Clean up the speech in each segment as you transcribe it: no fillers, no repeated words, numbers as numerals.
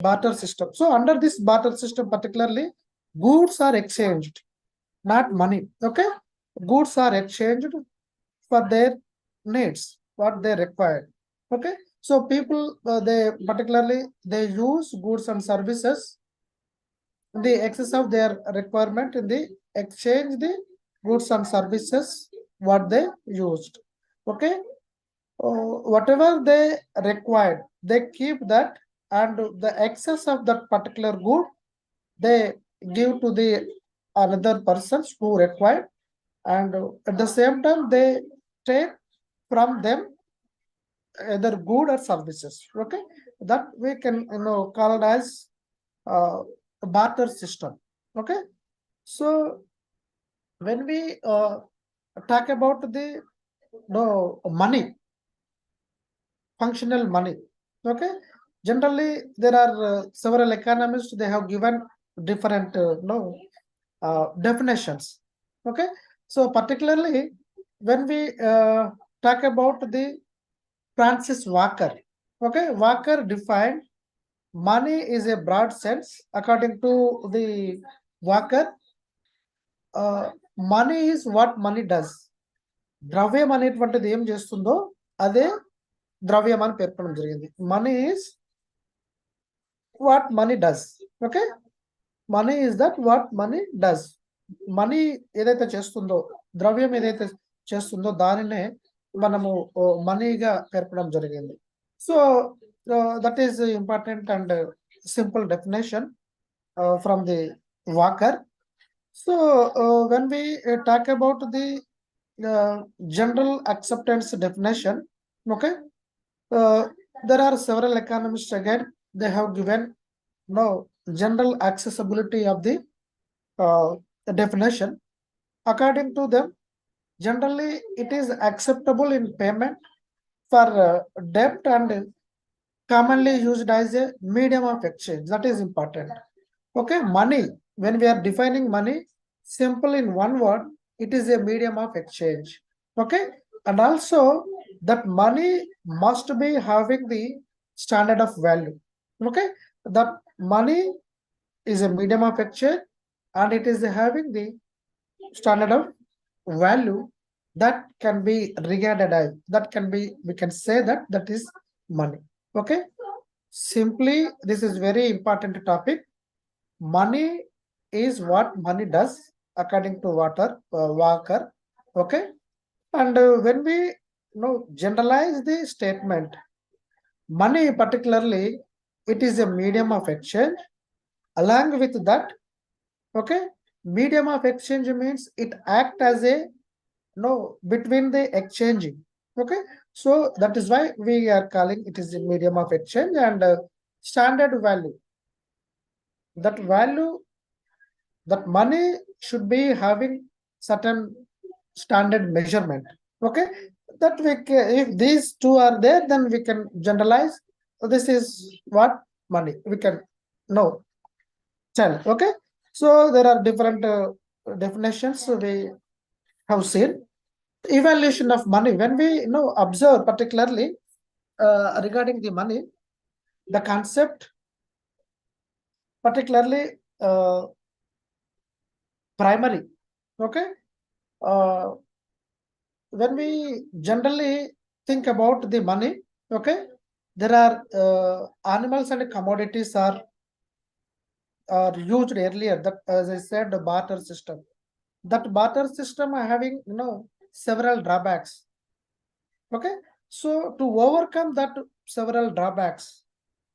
barter system. So under this barter system, particularly, goods are exchanged, not money. Okay, goods are exchanged for their needs, what they require. Okay, so people they particularly they use goods and services the excess of their requirement in the exchange the goods and services what they used. Okay, whatever they required they keep that, and the excess of that particular good they give to the another persons who required, and at the same time they take from them either good or services. Okay, that we can call it as barter system. Okay, so when we talk about the money, functional money. Okay, generally there are several economists, they have given different definitions. Okay, so particularly when we talk about the Francis Walker. Okay, Walker defined money is a broad sense. According to the Walker, money is what money does. ద్రవ్యం అనేటువంటిది ఏం చేస్తుందో అదే ద్రవ్యం అని పేర్కొనడం జరిగింది. Money is what money does. Okay, money is that what money does. Money ఏదైతే చేస్తుందో, ద్రవ్యం ఏదైతే చేస్తుందో దానినే మనము మనీగా పేర్కొనడం జరిగింది. So that is important and simple definition from the Walker. So when we talk about the general acceptance definition, okay, there are several economists again, they have given general accessibility of the definition. According to them, generally it is acceptable in payment for debt and commonly used as a medium of exchange. That is important. Okay, money, when we are defining money, simple in one word, it is a medium of exchange. Okay, and also that money must be having the standard of value. Okay, that money is a medium of exchange and it is having the standard of value that can be regarded as, that can be, we can say that that is money. Okay, simply this is very important topic. Money is what money does according to Walker. Okay, and when we generalize the statement, money particularly, it is a medium of exchange. Along with that, okay, medium of exchange means it act as a between the exchanging. Okay, so that is why we are calling it is a medium of exchange. And standard value, that value, that money should be having certain standard measurement. Okay, that we can, if these two are there, then we can generalize this is what money we can tell. Okay, so there are different definitions we have seen. Evaluation of money, when we observe particularly regarding the money, the concept particularly primary. Okay, when we generally think about the money, okay, there are animals and commodities are used earlier, that as I said, the barter system. That barter system are having several drawbacks. Okay, so to overcome that several drawbacks,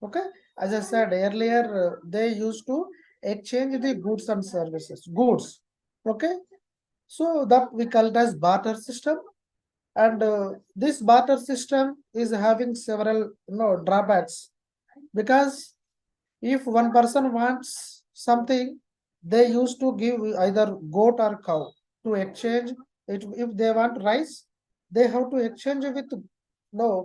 okay, as I said earlier, they used to exchange the goods and services, goods. Okay, so that we call it as barter system. And this barter system is having several drawbacks, because if one person wants something, they used to give either goat or cow to exchange it. If they want rice, they have to exchange with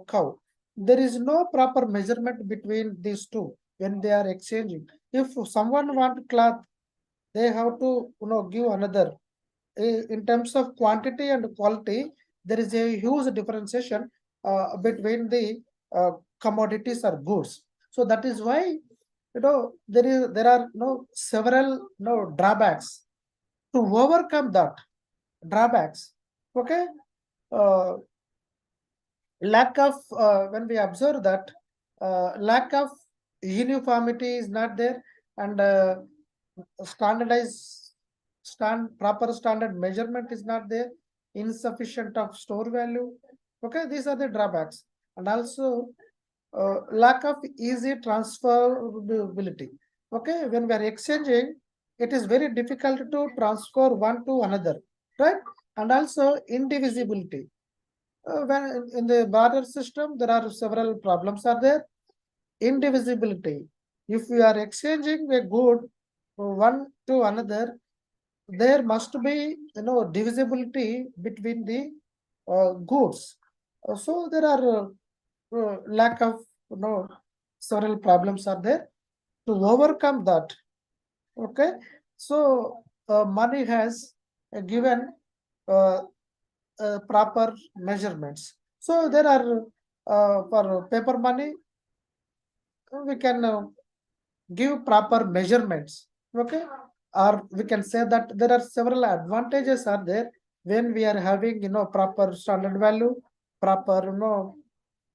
cow. There is no proper measurement between these two when they are exchanging. If someone want cloth, they have to give another. In terms of quantity and quality, there is a huge differentiation between the commodities or goods. So that is why there are several drawbacks. To overcome that drawbacks, okay, uh, lack of when we observe that lack of uniformity is not there, and standardized proper standard measurement is not there, insufficient of store value. Okay, these are the drawbacks. And also lack of easy transferability. Okay, when we are exchanging, it is very difficult to transfer one to another, right? And also indivisibility. When in the barter system, there are several problems are there. Indivisibility. If we are exchanging a good one to another, there must be divisibility between the goods. So there are lack of several problems are there. To overcome that, okay, so money has given uh, proper measurements. So there are for paper money, we can give proper measurements. Okay, or we can say that there are several advantages are there when we are having proper standard value, proper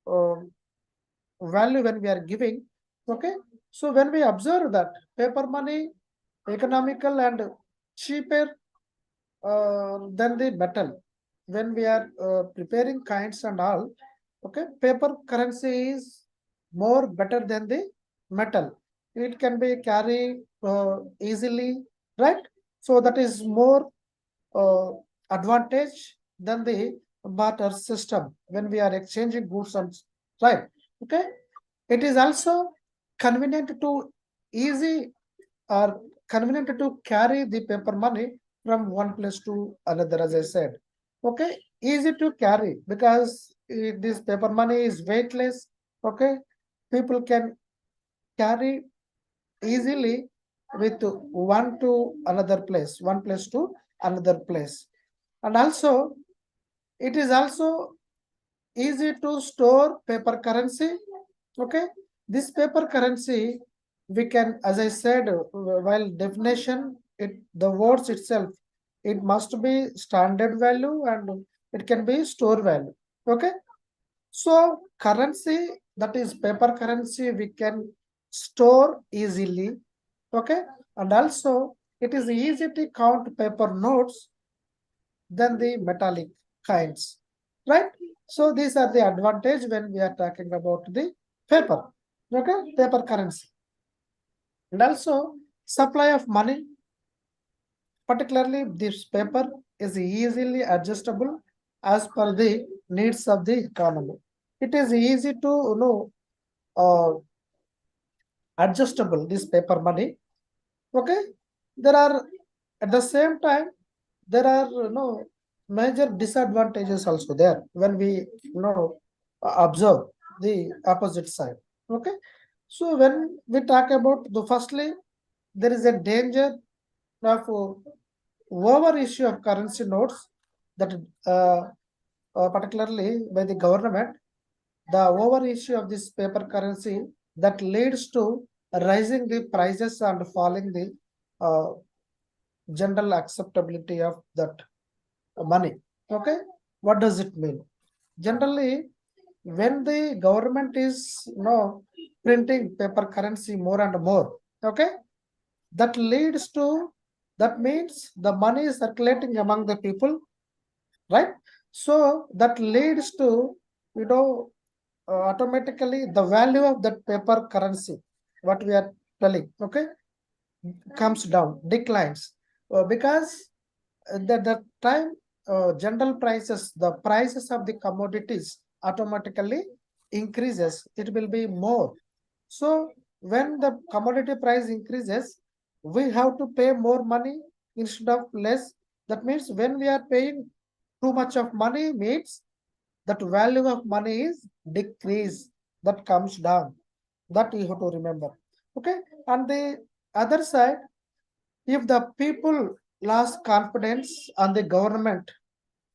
uh, value when we are giving. Okay, so when we observe that paper money economical and cheaper than the metal, when we are preparing kinds and all, okay, paper currency is more better than the metal. It can be carried easily, right? So that is more uh, advantage than the barter system when we are exchanging goods and right. Okay, it is also convenient to easy or convenient to carry the paper money from one place to another, as I said. Okay, easy to carry because this paper money is weightless. Okay, people can carry easily with one to another place, one place to another place. And also, it is also easy to store paper currency. Okay, this paper currency we can, as I said, while definition, it the words itself, it must be standard value and it can be store value. Okay, so currency, that is paper currency, we can store easily. Okay, and also it is easy to count paper notes than the metallic kinds, right? So these are the advantage when we are talking about the paper, okay, paper currency. And also supply of money, particularly this paper is easily adjustable as per the needs of the economy. It is easy to adjustable this paper money. Okay, there are at the same time there are major disadvantages also there when we observe the opposite side. Okay, so when we talk about the firstly, there is a danger of over issue of currency notes that particularly by the government, the over issue of this paper currency that leads to rising the prices and falling the uh, general acceptability of that money. Okay, what does it mean? Generally, when the government is printing paper currency more and more, okay, that leads to, that means the money is circulating among the people, right? So that leads to automatically the value of that paper currency, what we are telling, okay, comes down, declines, because the time general prices, the prices of the commodities automatically increases, it will be more. So when the commodity price increases, we have to pay more money instead of less. That means when we are paying too much of money means that value of money is decrease, that comes down, that you have to remember. Okay, on the other side, if the people lost confidence on the government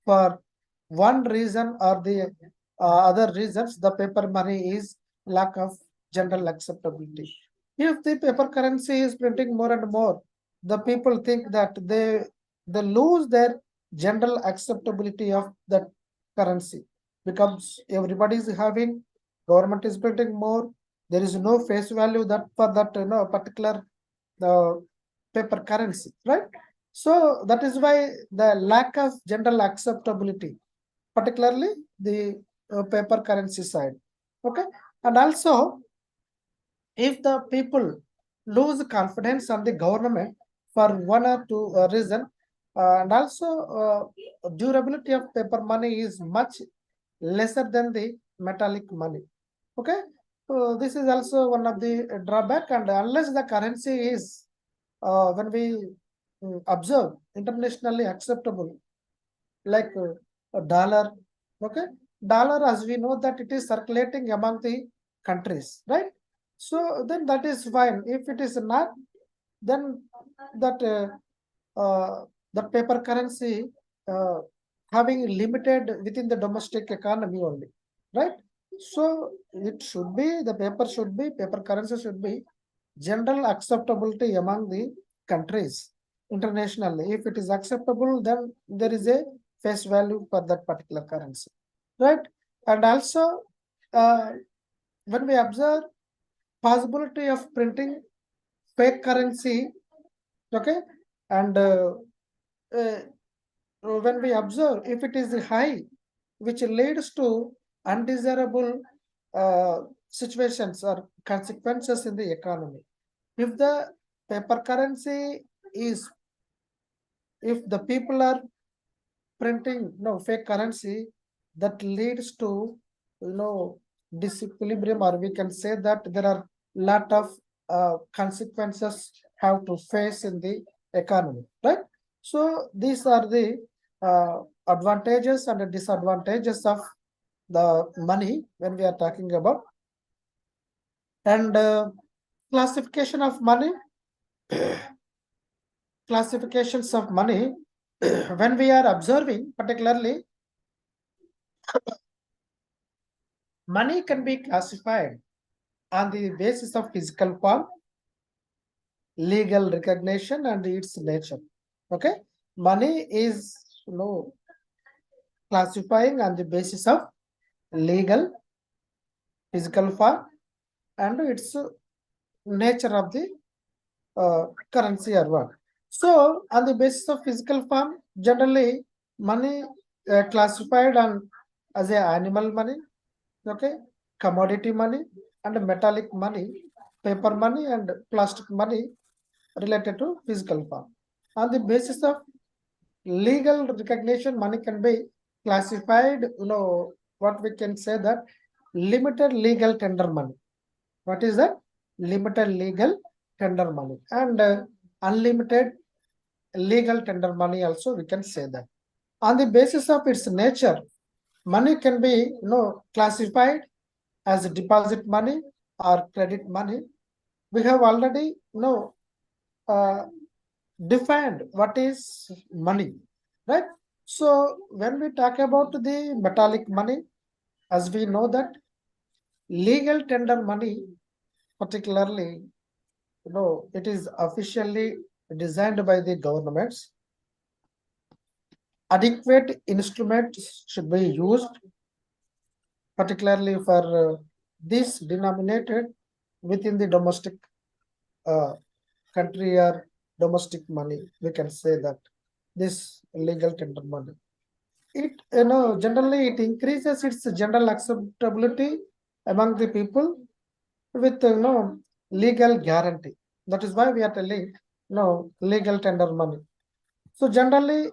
for one reason or the other reasons, the paper money is lack of general acceptability. If the paper currency is printing more and more, the people think that they lose their general acceptability of that currency, becomes everybody is having, government is printing more, there is no face value that for that particular paper currency, right? So that is why the lack of general acceptability, particularly the paper currency side. Okay, and also if the people lose confidence on the government for one or two reason, and also durability of paper money is much lesser than the metallic money. Okay, so this is also one of the drawback, and unless the currency is when we observe internationally acceptable, like a dollar. Okay, dollar, as we know that it is circulating among the countries, right? So then that is fine. If it is not, then that the paper currency having limited within the domestic economy only, right? So it should be, the paper currency should be general acceptability among the countries internationally. If it is acceptable, then there is a face value for that particular currency, right? And also when we observe possibility of printing fake currency, okay, and uh, when we observe if it is high, which leads to undesirable situations or consequences in the economy. If the paper currency is, if the people are printing fake currency, that leads to disequilibrium, or we can say that there are lot of consequences have to face in the economy, right? So these are the advantages and disadvantages of the money when we are talking about. And classification of money classifications of money when we are observing, particularly money can be classified on the basis of physical form, legal recognition, and its nature. Okay, money is classifying on the basis of legal, physical form, and its nature of the currency or what. So on the basis of physical form, generally money classified on as a animal money, okay, commodity money, and metallic money, paper money, and plastic money related to physical form. On the basis of legal recognition, money can be classified, what we can say that limited legal tender money. What is that? Limited legal tender money, and unlimited legal tender money also we can say that. On the basis of its nature, money can be classified as deposit money or credit money. We have already uh, defined what is money, right? So when we talk about the metallic money, as we know that legal tender money, particularly, it is officially designed by the governments. Adequate instruments should be used, particularly for this denominated within the domestic country or domestic money. We can say that this legal tender money, it generally it increases its general acceptability among the people with legal guarantee. That is why we are telling legal tender money. So generally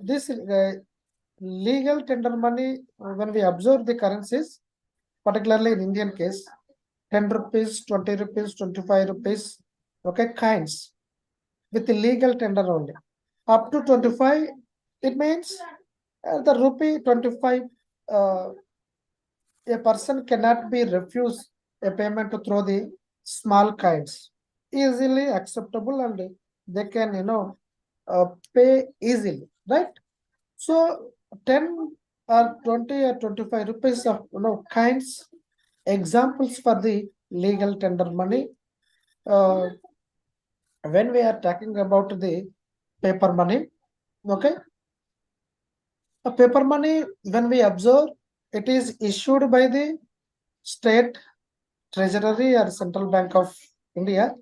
this legal tender money, when we observe the currencies, particularly in Indian case, 10 rupees, 20 rupees, 25 rupees, okay, kinds with the legal tender only. Up to 25, it means the rupee 25, a person cannot be refused a payment through the small kinds. Easily acceptable, and they can, pay easily, right? So 10 or 20 or 25 rupees of kinds examples for the legal tender money. When we are talking about the paper money, okay, a paper money, when we observe, it is issued by the state treasury or central bank of India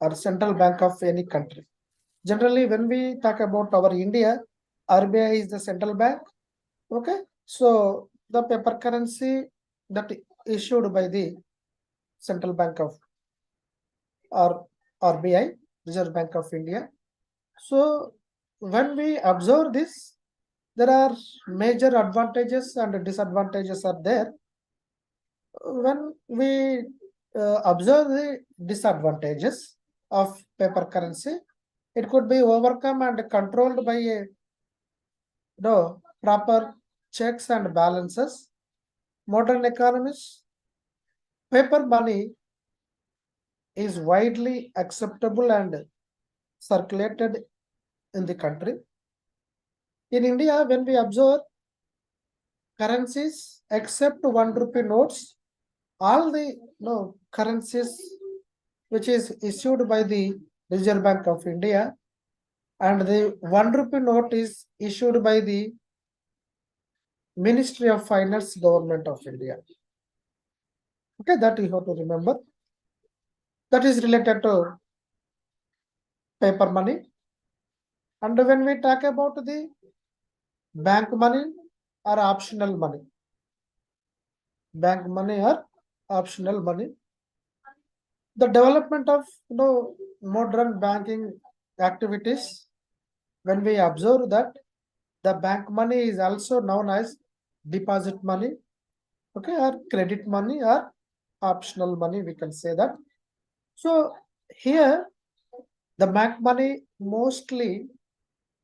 or central bank of any country. Generally, when we talk about our India, RBI is the central bank. Okay, so the paper currency that issued by the central bank of or RBI, Reserve Bank of India. So when we observe this, there are major advantages and disadvantages are there. When we observe the disadvantages of paper currency, it could be overcome and controlled by a proper checks and balances. Modern economies, paper money is widely acceptable and circulated in the country. In India, when we observe currencies except 1 rupee notes, all the currencies which is issued by the Reserve Bank of India and the 1 rupee note is issued by the Ministry of Finance, Government of India. Okay, that you have to remember. That is related to paper money. And when we talk about the bank money or optional money, bank money or optional money, the development of modern banking activities, when we observe that the bank money is also known as deposit money, okay, or credit money or optional money, we can say that. So here the bank money mostly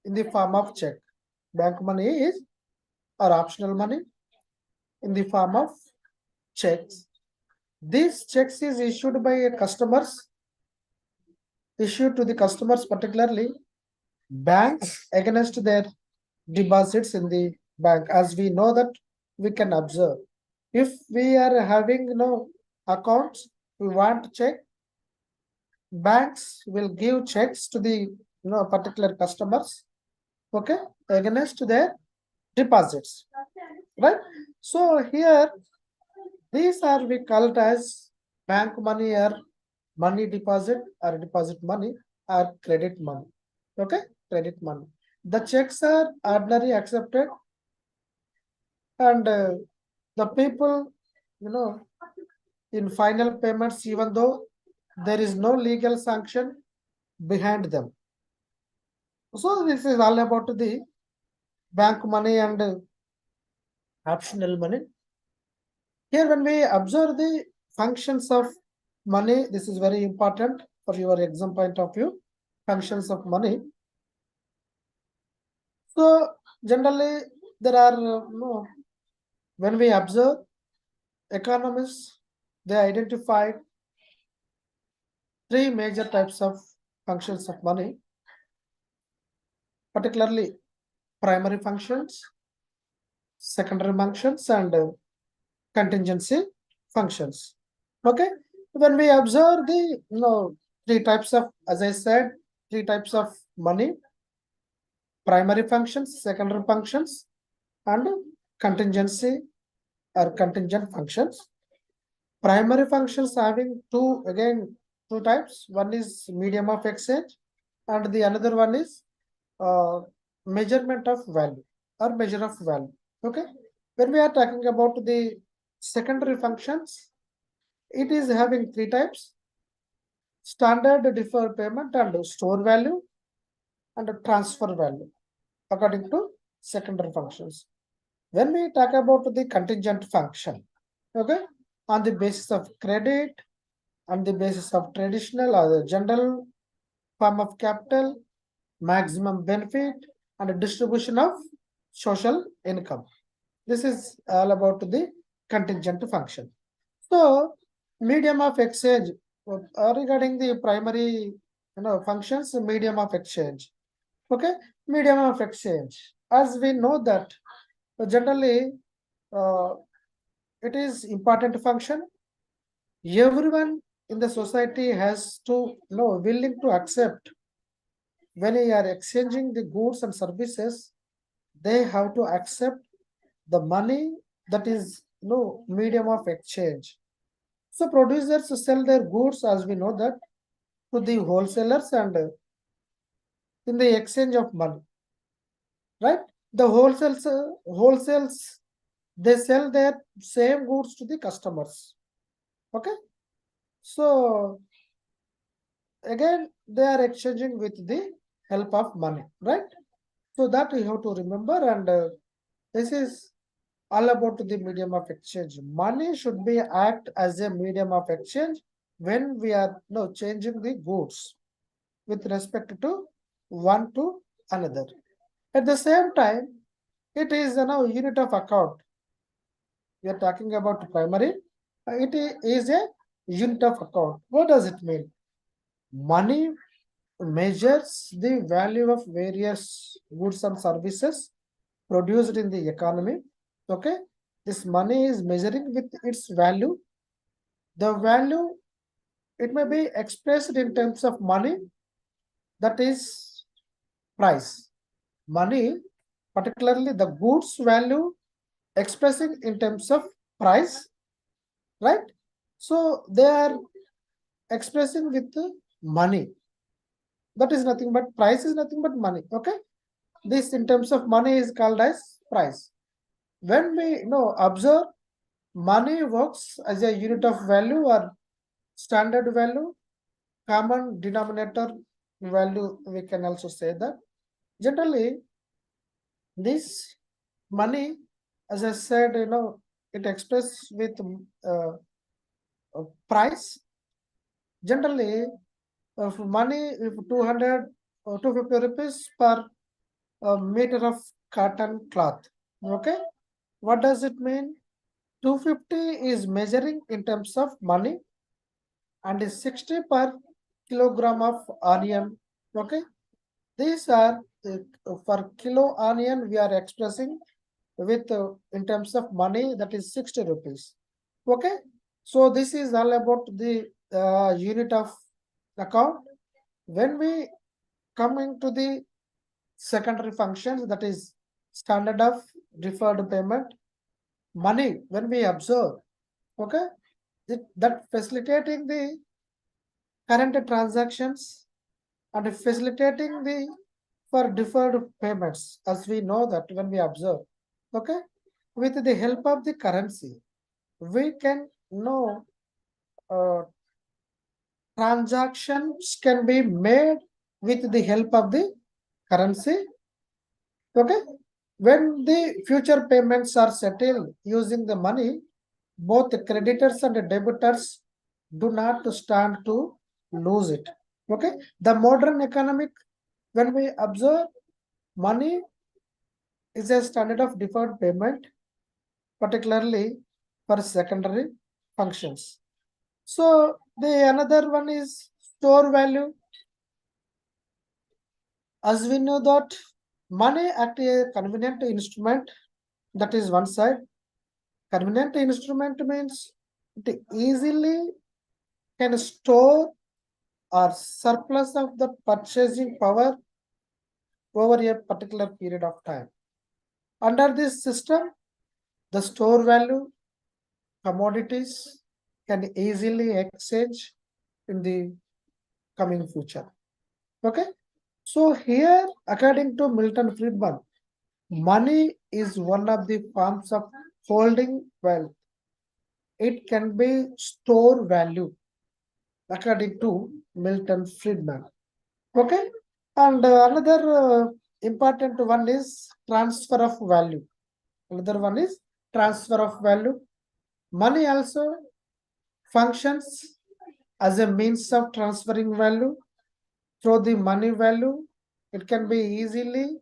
in the form of check. Bank money is or optional money in the form of checks. These checks is issued by customers, issued to the customers, particularly banks against their deposits in the bank. As we know that we can observe, if we are having accounts, we want to check, banks will give checks to the particular customers, okay, against their deposits, right? So here these are we call it as bank money or money deposit or deposit money or credit money, okay, credit money. The checks are ordinarily accepted and the people in final payments, even though there is no legal sanction behind them. So this is all about the bank money and optional money. Here when we observe the functions of money, this is very important for your exam point of view, functions of money. So generally there are when we observe economists, they identified three major types of functions of money, particularly primary functions, secondary functions, and contingency functions. Okay, when we observe the three types of, as I said, three types of money: primary functions, secondary functions, and contingency or contingent functions. Primary functions having two types. One is medium of exchange, and the another one is measurement of value or measure of value. Okay, when we are talking about the secondary functions, it is having three types: standard deferred payment and store value and transfer value according to secondary functions. When we talk about the contingent function, okay, on the basis of credit, on the basis of traditional or the general form of capital, maximum benefit, and distribution of social income. This is all about the contingent function. So, medium of exchange regarding the primary functions, medium of exchange. Okay, medium of exchange. As we know that generally it is important function Everyone in the society has to willing to accept when you are exchanging the goods and services, they have to accept the money that is medium of exchange. So producers sell their goods, as we know that, to the wholesalers and in the exchange of money, right? The wholesales they sell their same goods to the customers. Okay, so again they are exchanging with the help of money, right? So that you have to remember, and this is all about the medium of exchange. Money should be act as a medium of exchange when we are changing the goods with respect to one to another. At the same time, it is unit of account. We are talking about primary. It is a unit of account. What does it mean? Money measures the value of various goods and services produced in the economy. Okay, this money is measuring with its value. The value, it may be expressed in terms of money, that is price. Money, particularly the goods value, expressing in terms of price, right? So they are expressing with money. That is nothing but price is nothing but money. Okay, this in terms of money is called as price. When we observe, money works as a unit of value or standard value, common denominator value, we can also say that. Generally, this money, as I said, it expressed with price. Generally, if money, if 200 or 250 rupees per meter of cotton cloth. Okay, what does it mean? 250 is measuring in terms of money and is 60 per kilogram of onion. Okay, these are for kilo onion we are expressing with in terms of money, that is 60 rupees. Okay, so this is all about the unit of account. When we come into the secondary functions, that is standard of deferred payment, money when we observe, okay, that facilitating the current transactions and facilitating the for deferred payments, as we know that when we observe, okay, with the help of the currency we can know transactions can be made with the help of the currency. Okay, when the future payments are settled using the money, both the creditors and the debitors do not stand to lose it. Okay, the modern economic, when we observe, money is a standard of deferred payment, particularly for secondary functions. So the another one is store value. As we know that money act a convenient instrument, that is one side. Convenient instrument means it easily can store or surplus of the purchasing power over a particular period of time. Under this system, the store value commodities can easily exchange in the coming future. Okay, so here, according to Milton Friedman, money is one of the forms of holding wealth. It can be store value, according to Milton Friedman. Okay, and another important one is transfer of value. Another one is transfer of value. Money also functions as a means of transferring value through the money value. It can be easily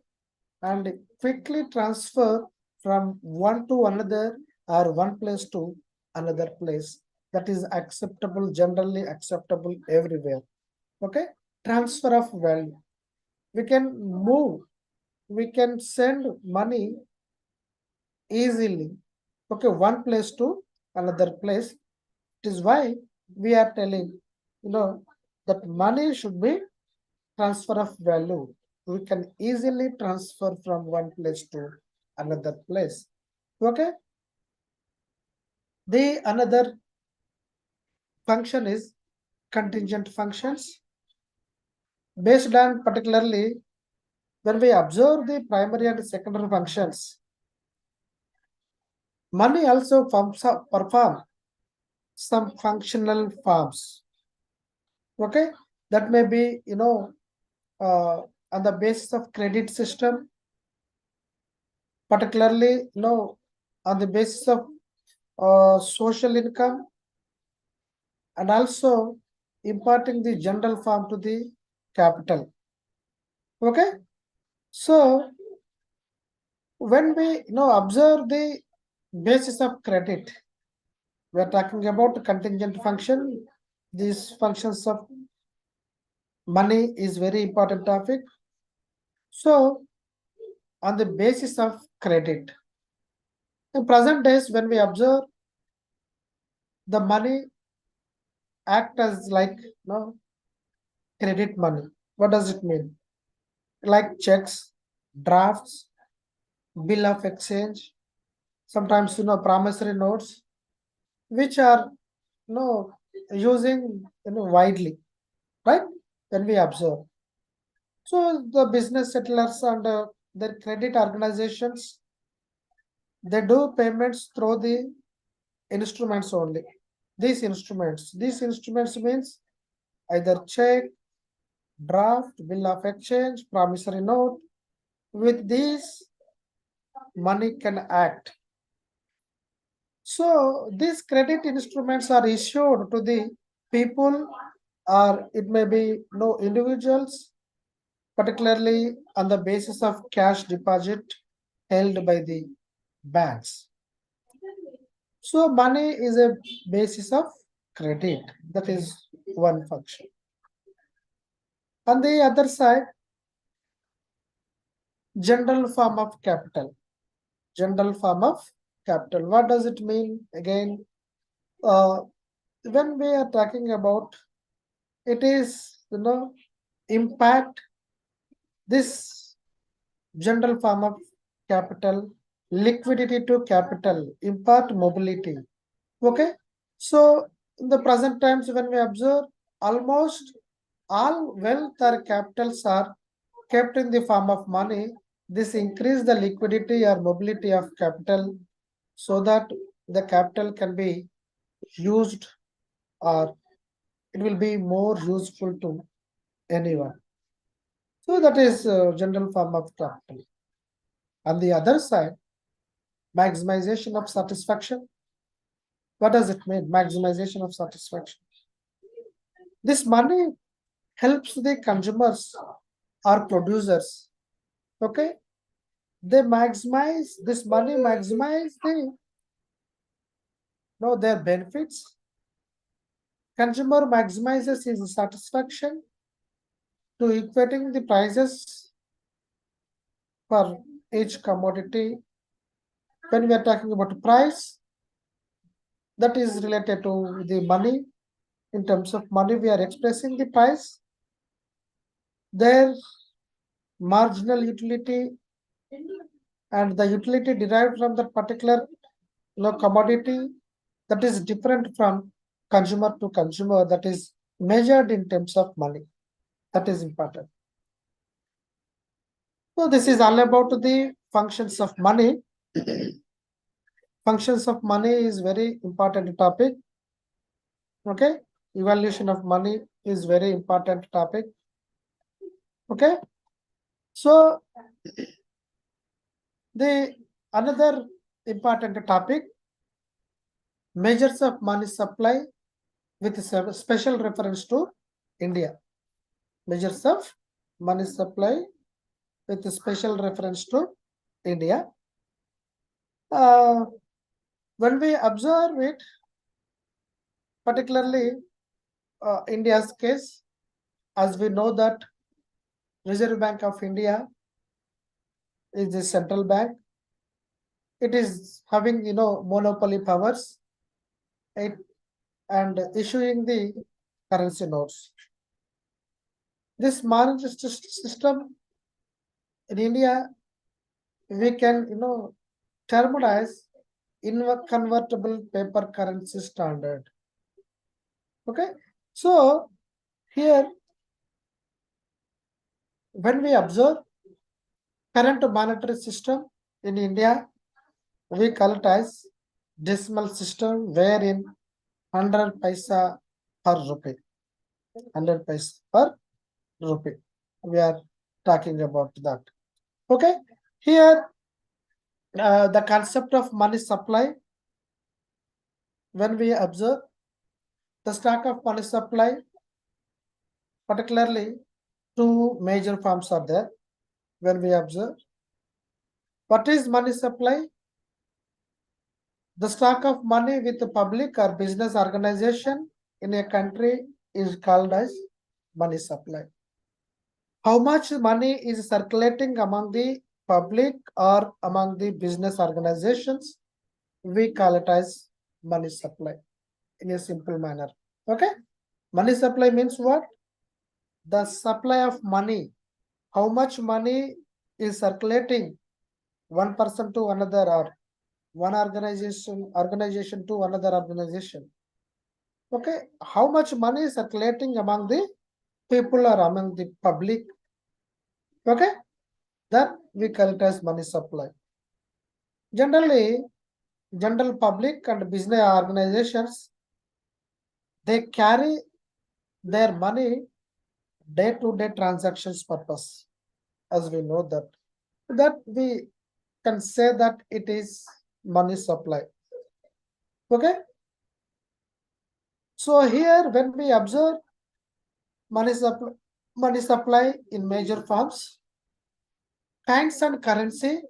and quickly transfer from one to another or one place to another place. That is acceptable, generally acceptable everywhere. Okay, transfer of value. We can move, we can send money easily. Okay, one place to another place. It is why we are telling, that money should be transfer of value. We can easily transfer from one place to another place. Okay. The another function is contingent functions. Based on particularly when we observe the primary and secondary functions, money also perform some functional forms. Okay, that may be on the basis of credit system, particularly on the basis of social income, and also imparting the general form to the capital. Okay, so when we observe the basis of credit, we are talking about contingent function. These functions of money is very important topic. So on the basis of credit, in present days when we observe the money act as like credit money. What does it mean? Like checks, drafts, bill of exchange, sometimes promissory notes, which are using widely, right? When we observe. So the business settlers and their credit organizations, they do payments through the instruments only. These instruments means either check, draft, bill of exchange, promissory note. With these, money can act. So these credit instruments are issued to the people, or it may be no individuals, particularly on the basis of cash deposit held by the banks. So money is a basis of credit. That is one function. On the other side, general form of capital. General form of capital. What does it mean? Again, when we are talking about, it is impact this general form of capital, liquidity to capital, impart mobility. Okay, so in the present times when we observe, almost all wealth or capitals are kept in the form of money. This increase the liquidity or mobility of capital so that the capital can be used, or it will be more useful to anyone. So that is general form of capital. On the other side, maximization of satisfaction. What does it mean? Maximization of satisfaction. This money helps the consumers or producers. Okay, they maximize this money, maximize their benefits. Consumer maximizes his satisfaction to equating the prices for each commodity. When we are talking about price, that is related to the money. In terms of money, we are expressing the price. Their marginal utility and the utility derived from that particular commodity, that is different from consumer to consumer, that is measured in terms of money. That is important. So this is all about the functions of money. Functions of money is very important topic. Okay, evaluation of money is very important topic. Okay, so the another important topic, measures of money supply with special reference to India. Measures of money supply with special reference to India. When we observe it, particularly India's case, as we know that Reserve Bank of India is the central bank. It is having monopoly powers. It and issuing the currency notes. This monetary system in India, we can termed as convertible paper currency standard. Okay, so here when we observe current monetary system in India, we call it as decimal system, wherein 100 paisa per rupee. 100 paisa per rupee. We are talking about that. Okay, here the concept of money supply, when we observe the stock of money supply, particularly two major forms are there. When we observe what is money supply, the stock of money with the public or business organization in a country is called as money supply. How much money is circulating among the public or among the business organizations, we call it as money supply in a simple manner. Okay, money supply means what? The supply of money, how much money is circulating one person to another or one organization to another organization. Okay, how much money is circulating among the people or among the public? Okay, that we call it as money supply. Generally, general public and business organizations, they carry their money day-to-day transactions purpose, as we know that we can say that it is money supply. Okay, so here when we observe money supply in major forms, kinds and currency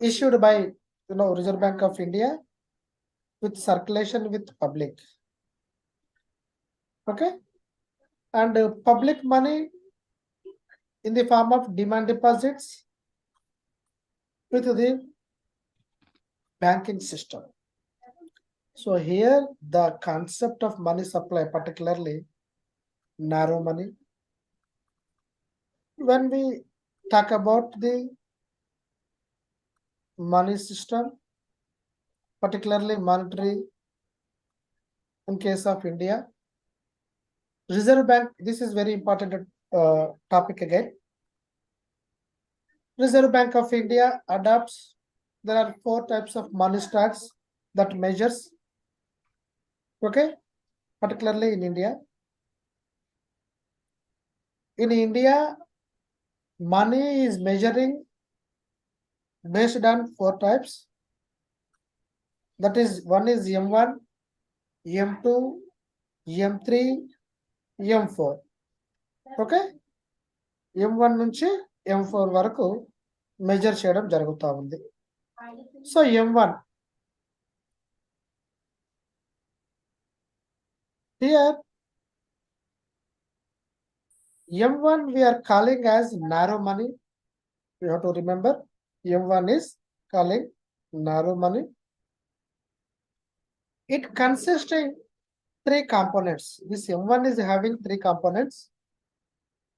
issued by Reserve Bank of India with circulation with public. Okay, and public money in the form of demand deposits with the banking system. So here the concept of money supply, particularly narrow money. When we talk about the money system, particularly monetary in case of India, Reserve Bank, this is very important topic again. Reserve Bank of India adopts, there are 4 types of money stocks that measures, okay, particularly in India. In India, money is measuring based on 4 types. That is, one is M1, M2, M3, M4. Okay, M1 నుంచి M4 వరకు measure చేయడం జరుగుతూ ఉంది. So M1, here M1 we are calling as narrow money. You have to remember, M1 is calling narrow money. It consisting 3 components. This M1 is having 3 components.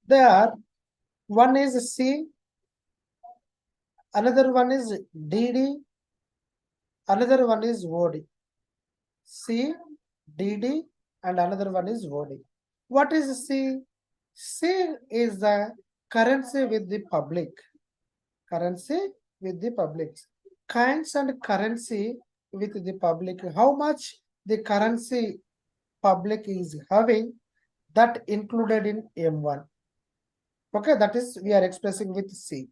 They are, one is C, another one is DD, another one is OD. C, DD, and another one is OD. What is C? C is the currency with the public. Currency with the public. Kinds and currency with the public. How much the currency public is having, that included in M1. Okay, that is we are expressing with C.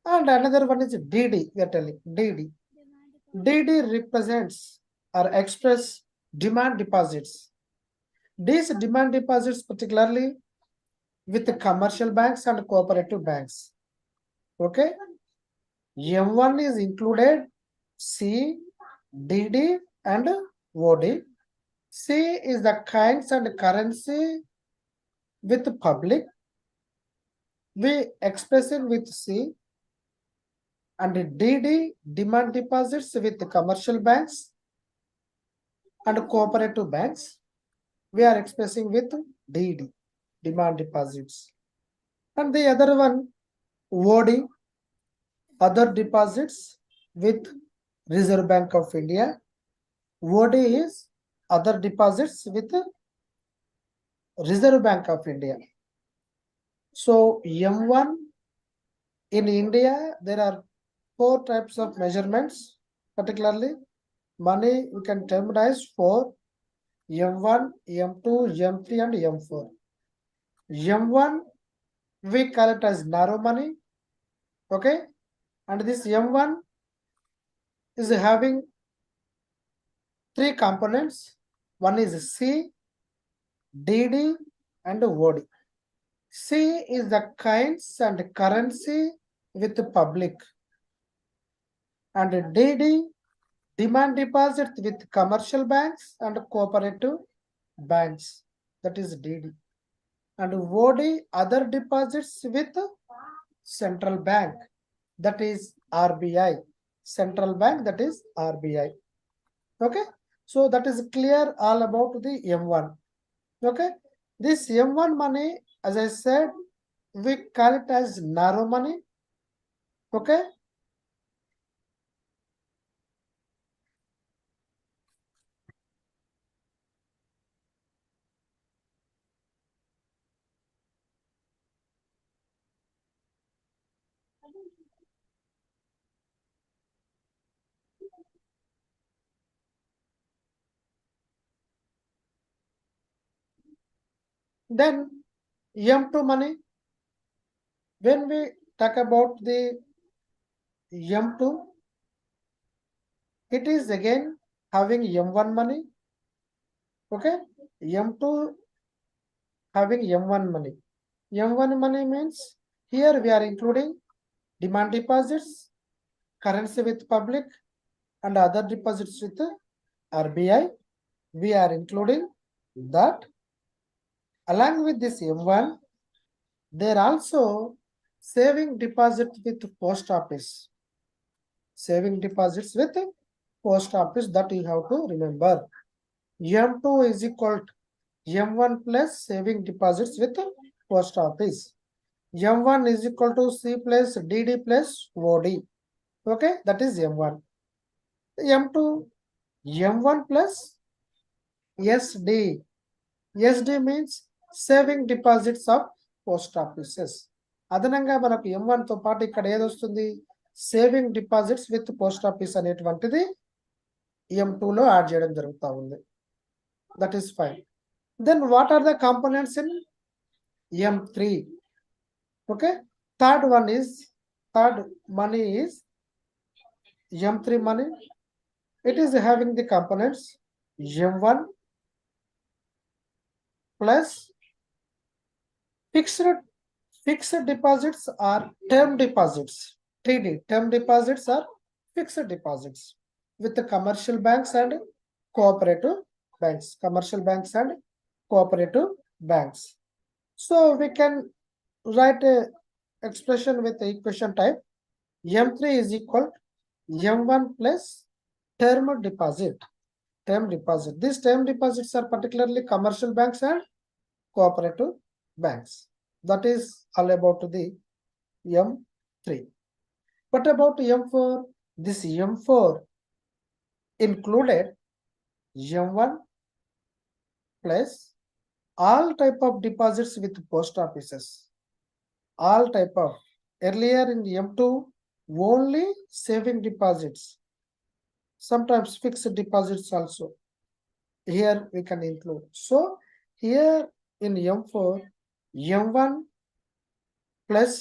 And another one is DD, we are telling DD. DD represents or express demand deposits. These demand deposits particularly with the commercial banks and cooperative banks. Okay, M1 is included C, DD, and OD. C is the kinds and currency with public. We express it with C. And DD, demand deposits with the commercial banks. and cooperative banks, we are expressing with DD, demand deposits. And the other one, OD, other deposits with Reserve Bank of India. OD is other deposits with Reserve Bank of India. So M1 in India, there are 4 types of measurements, particularly money we can term as 4, M1, M2, M3 and M4. M1 we call it as narrow money, okay, and this M1 is having 3 components. One is C, DD and OD. C is the kinds and currency with the public, and DD, demand deposit with commercial banks and cooperative banks, that is DD. And OD, other deposits with central bank, that is RBI. Central bank, that is RBI. Okay, so that is clear all about the M1. Okay, this M1 money, as I said, we call it as narrow money. Okay, then M2 money, when we talk about the M2, it is again having M1 money. Okay, M2 having M1 money. M1 money means here we are including demand deposits, currency with public and other deposits with RBI. We are including that. Along with this M1, there are also saving deposit with post office. Saving deposits with post office, that you have to remember. M2 is equal to M1 plus saving deposits with post office. M1 is equal to C plus DD plus OD. Okay, that is M1. M2, M1 plus SD. SD means saving deposits of post offices. అదనంగా మనకు M1 తో పాటు ఇక్కడ ఏదొస్తుంది, saving deposits with post office అనేటువంటిది M2 లో add చేయడం జరుగుతూ ఉంది. That is fine. Then what are the components in M3? Okay, third money is M3 money. It is having the components M1 plus fixed deposits or term deposits. TD, term deposits are fixed deposits with the commercial banks and cooperative banks. Commercial banks and cooperative banks. So we can write a expression with the equation type. M3 is equal M1 plus term deposit. Term deposit. These term deposits are particularly commercial banks and cooperative banks. That is all about the M3. What about M4? This M4 included M1 plus all type of deposits with post offices. All type of, earlier in M2 only saving deposits, sometimes fixed deposits also. Here we can include. So here in M4, M1 plus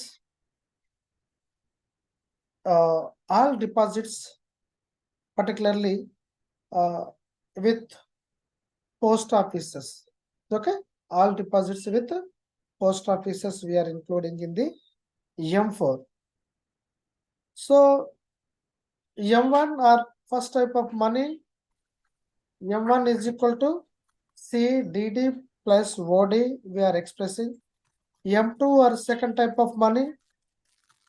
all deposits, particularly with post offices. Okay, all deposits with post offices we are including in the M4. So M1 are first type of money. M1 is equal to CDD plus OD we are expressing. M2 or second type of money,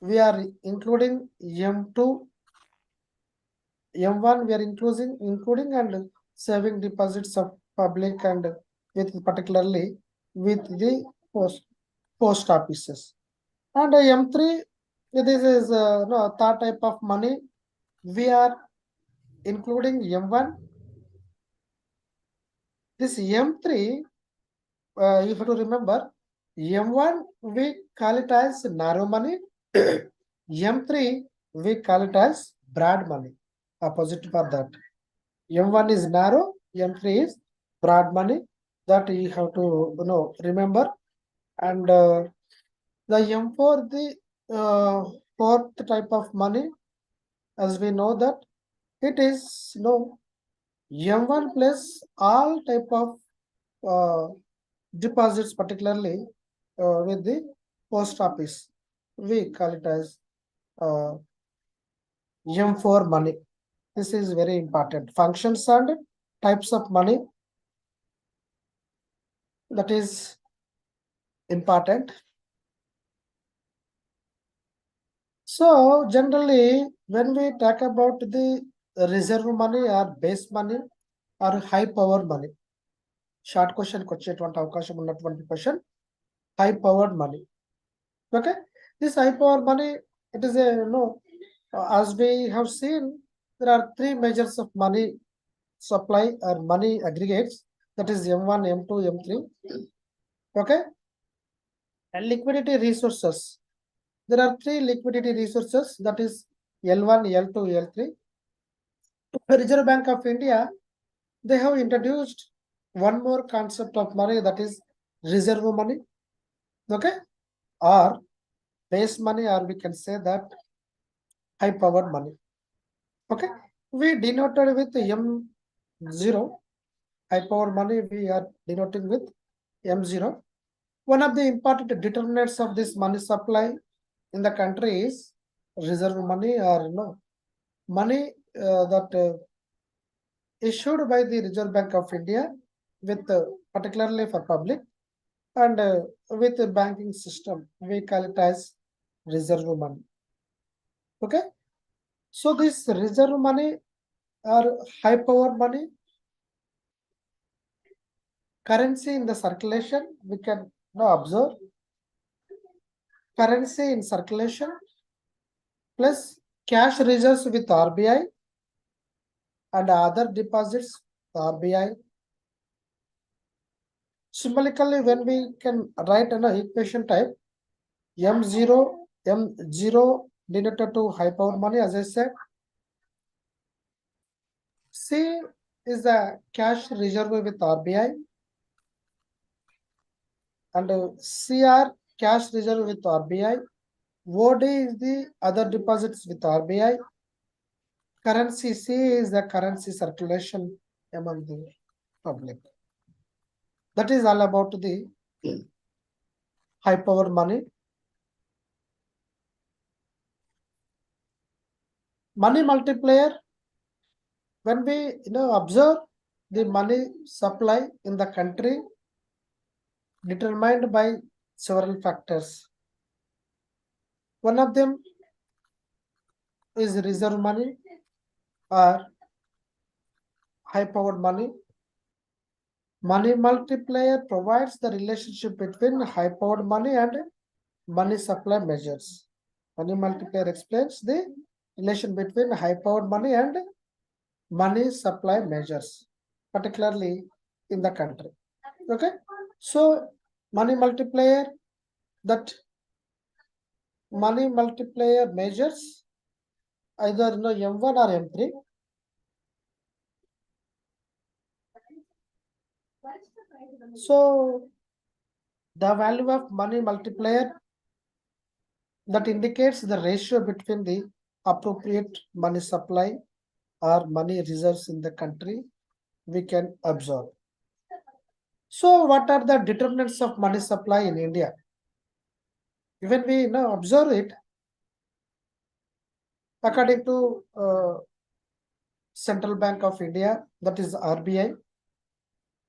we are including M2. M1 we are including and saving deposits of public and with particularly with the post offices. And M3, this is no third type of money. We are including M1. This M3, you have to remember, M1 we call it as narrow money. M3 we call it as broad money. Opposite for that. M1 is narrow, M3 is broad money. That you have to remember. And the M4, the fourth type of money, as we know that it is M1 plus all type of deposits, particularly with the post office. We call it as M4 money. This is very important. Functions and types of money, that is important. So generally, when we talk about the reserve money or base money or high power money, short question వచ్చేటువంటి అవకాశం ఉన్నటువంటి question, high powered money. Okay, this high power money, it is a as we have seen, there are three measures of money supply or money aggregates, that is M1, M2, M3. Okay, and liquidity resources, there are three liquidity resources, that is L1, L2, L3. Reserve Bank of India, they have introduced one more concept of money, that is reserve money. Okay, or base money, or we can say that high powered money. Okay, we denoted with M0. High power money we are denoting with M0. One of the important determinants of this money supply in the country is reserve money, or money that issued by the Reserve Bank of India, with particularly for public and with the banking system, we call it as reserve money. Okay, so this reserve money or high power money, currency in the circulation, we can now observe currency in circulation plus cash reserves with RBI and other deposits RBI. Symbolically, when we can write an equation type M0 denoted to high power money, as I said, C is the cash reserve with RBI, and CR cash reserve with RBI. OD is the other deposits with RBI. Currency C is the currency circulation among the public. That is all about the high power money. Money multiplier, when we observe the money supply in the country, determined by several factors. One of them is reserve money or high powered money. Money multiplier provides the relationship between high powered money and money supply measures. Money multiplier explains the relation between high powered money and money supply measures, particularly in the country. Okay, so money multiplier, that money multiplier measures either M1 or M3. So the value of money multiplier that indicates the ratio between the appropriate money supply or money reserves in the country, we can observe. So what are the determinants of money supply in India? When we observe it, according to Central Bank of India, that is RBI,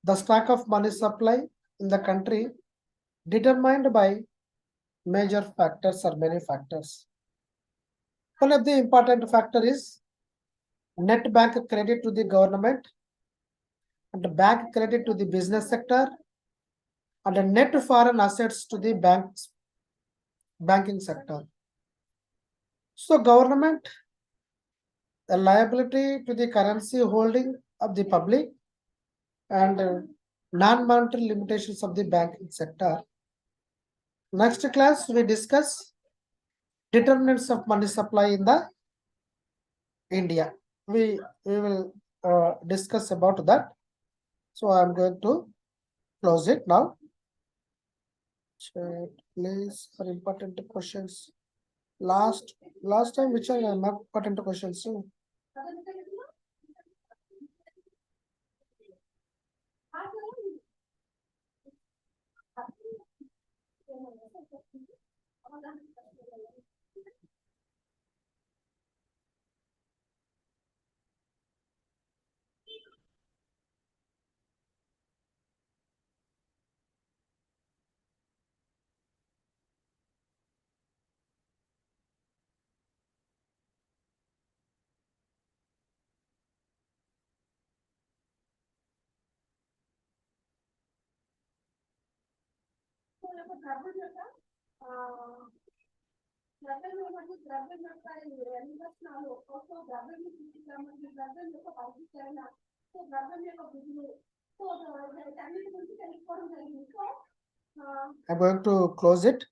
the stock of money supply in the country determined by major factors or many factors. One of the important factor is net bank credit to the government and the bank credit to the business sector, and the net foreign assets to the banking sector. So government, the liability to the currency holding of the public, and non-monetary limitations of the banking sector. Next class we discuss determinants of money supply in the India. We will discuss about that. So I am going to close it now. Chat, please, for important questions. Last time which are not important questions. So I'm going to close it.